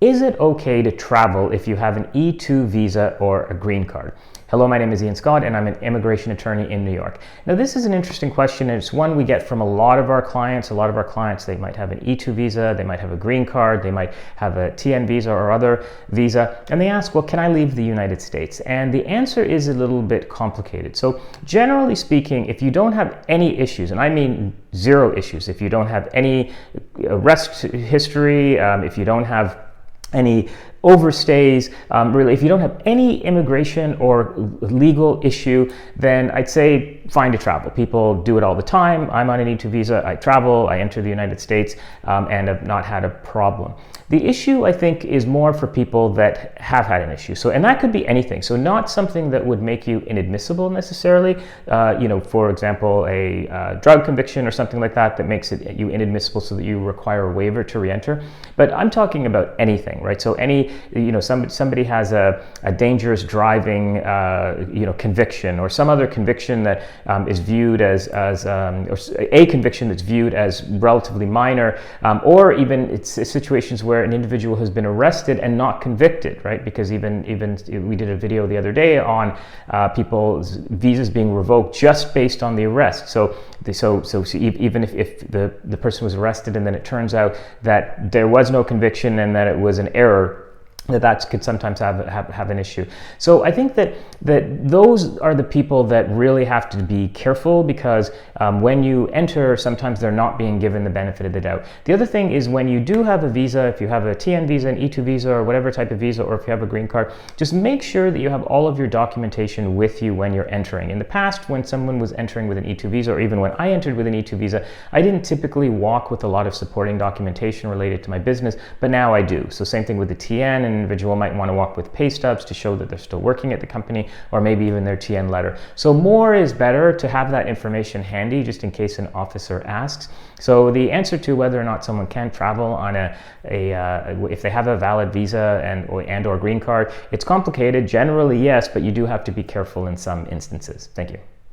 Is it okay to travel if you have an E2 visa or a green card? Hello, my name is Ian Scott and I'm an immigration attorney in New York. Now, this is an interesting question and it's one we get from a lot of our clients. A lot of our clients, they might have an E2 visa, they might have a green card, they might have a TN visa or other visa, and they ask, well, can I leave the United States? And the answer is a little bit complicated. So generally speaking, if you don't have any issues, and I mean zero issues, if you don't have any arrest history, if you don't have any overstays, really, if you don't have any immigration or legal issue, then I'd say fine to travel. People do it all the time. I'm on an E2 visa, I travel, I enter the United States, and have not had a problem. The issue, I think, is more for people that have had an issue. So, and that could be anything. So not something that would make you inadmissible necessarily. For example, a drug conviction or something like that makes it you inadmissible so that you require a waiver to re-enter. But I'm talking about anything, right? So somebody has a dangerous driving, conviction, or some other conviction that is viewed or a conviction that's viewed as relatively minor, or even it's situations where an individual has been arrested and not convicted, right? Because even we did a video the other day on people's visas being revoked just based on the arrest. So even if the person was arrested and then it turns out that there was no conviction and that it was an error, that could sometimes have an issue. So I think that those are the people that really have to be careful, because when you enter, sometimes they're not being given the benefit of the doubt. The other thing is, when you do have a visa, if you have a TN visa, an E2 visa, or whatever type of visa, or if you have a green card, just make sure that you have all of your documentation with you when you're entering. In the past, when someone was entering with an E2 visa, or even when I entered with an E2 visa, I didn't typically walk with a lot of supporting documentation related to my business, but now I do. So same thing with the TN, an individual might want to walk with pay stubs to show that they're still working at the company, or maybe even their TN letter. So more is better, to have that information handy just in case an officer asks. So the answer to whether or not someone can travel on if they have a valid visa and or green card, it's complicated. Generally, yes, but you do have to be careful in some instances. Thank you.